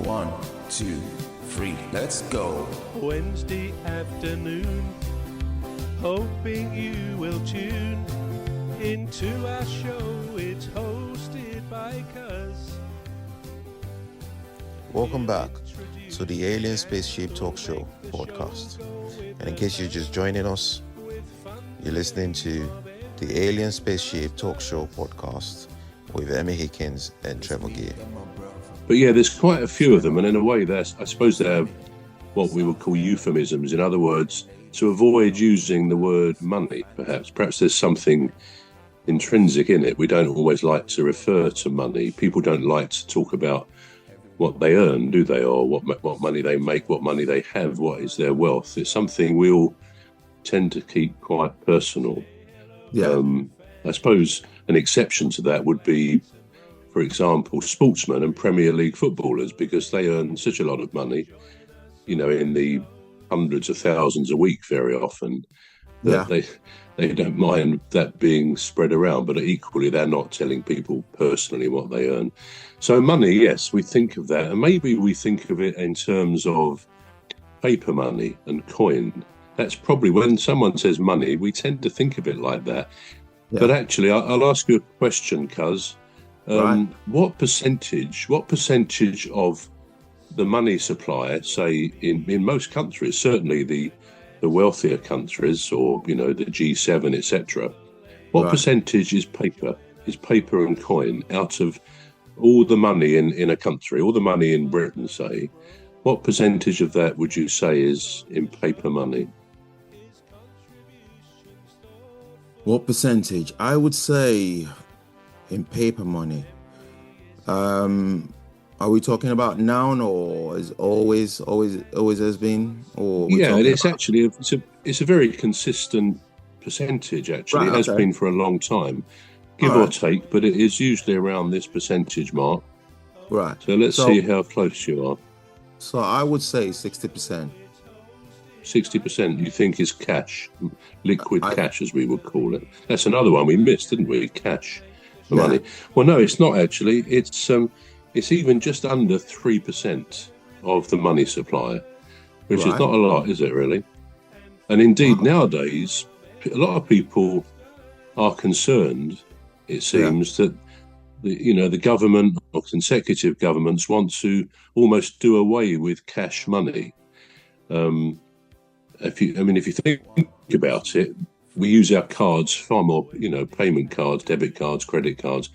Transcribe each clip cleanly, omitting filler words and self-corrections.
1, 2, 3, let's go. Wednesday afternoon, hoping you will tune into our show. It's hosted by Cuz. Welcome back to the Alien Spaceship Talk Show podcast. And in case you're just joining us, you're listening to the Alien Spaceship Talk Show podcast with Emmy, Hikins and Trevor. But yeah, there's quite a few of them, and in a way, I suppose they're what we would call euphemisms. In other words, to avoid using the word money, perhaps there's something intrinsic in it. We don't always like to refer to money. People don't like to talk about what they earn, do they? Or what money they make, what money they have, what is their wealth. It's something we all tend to keep quite personal. Yeah. I suppose an exception to that would be, for example, sportsmen and Premier League footballers, because they earn such a lot of money, in the hundreds of thousands a week very often, that they don't mind that being spread around, but equally they're not telling people personally what they earn. So money, yes, we think of that, and maybe we think of it in terms of paper money and coin. That's probably, when someone says money, we tend to think of it like that. Yeah. But actually, I'll ask you a question, Cuz. Right. What percentage of the money supply, say in most countries, certainly the wealthier countries, or the G7, etc., what percentage is paper and coin out of all the money in a country, all the money in Britain, say? What percentage of that would you say is in paper money? What percentage? I would say in paper money. Are we talking about now, or is always has been? Or yeah, it's actually it's a very consistent percentage. Actually, it has been for a long time, give or take, but it is usually around this percentage mark. Right. So let's see how close you are. So I would say 60%. 60% you think is cash, liquid cash, as we would call it. That's another one we missed, didn't we? Cash for money. Well, no, it's not actually. It's even just under 3% of the money supply, which is not a lot, is it really? And indeed, nowadays, a lot of people are concerned, it seems, that the government or consecutive governments want to almost do away with cash money. If you think about it, we use our cards far more, payment cards, debit cards, credit cards,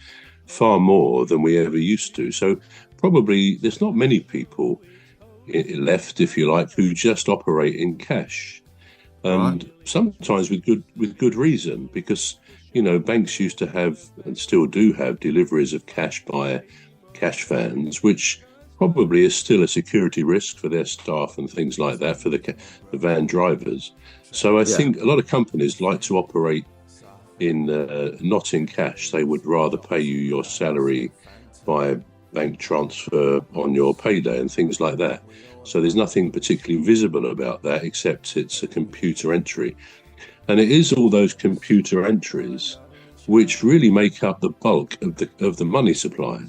far more than we ever used to. So probably there's not many people left, if you like, who just operate in cash. And sometimes with good reason, because, banks used to have and still do have deliveries of cash by cash vans, which probably is still a security risk for their staff and things like that, for the van drivers. So I think a lot of companies like to operate in not in cash. They would rather pay you your salary by bank transfer on your payday and things like that. So there's nothing particularly visible about that, except it's a computer entry. And it is all those computer entries which really make up the bulk of the money supply.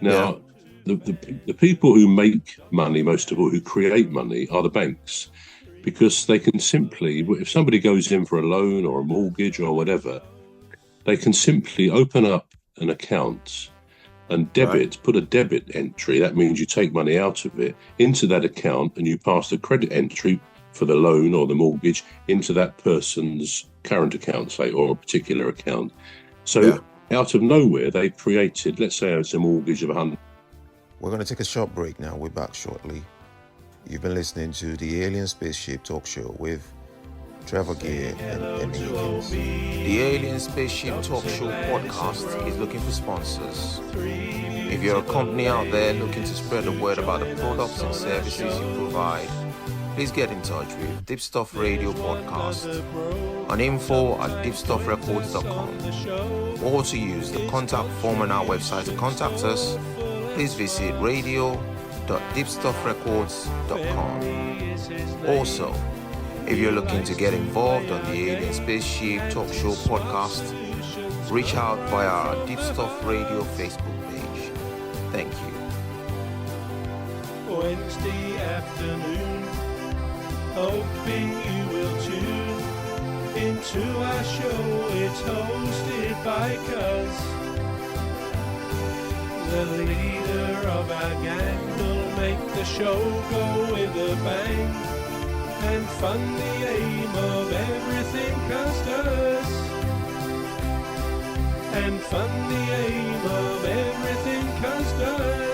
Now, the people who make money, most of all, who create money, are the banks, because they can simply, if somebody goes in for a loan or a mortgage or whatever, they can simply open up an account and put a debit entry. That means you take money out of it into that account, and you pass the credit entry for the loan or the mortgage into that person's current account, say, or a particular account. So out of nowhere, they've created, let's say it's a mortgage of 100. We're going to take a short break now. We're back shortly. You've been listening to the Alien Spaceship Talk Show with Trevor and Emmy Hikins. The Alien Spaceship Talk Show podcast is looking for sponsors. If you're a company out there looking to spread the word about the products and services you provide, please get in touch with Deepstuff Radio Podcast on info@deepstuffrecords.com, or to use the contact form on our website to contact us. Please visit radio.deepstuffrecords.com. Also, if you're looking to get involved on the Alien Spaceship Talk Show podcast, reach out via our Deepstuff Radio Facebook page. Thank you. Wednesday afternoon. Hoping you will tune into our show. It's hosted by Cuz. The leader of our gang will make the show go with a bang and fund the aim of everything Cuz does. And fund the aim of everything Cuz does.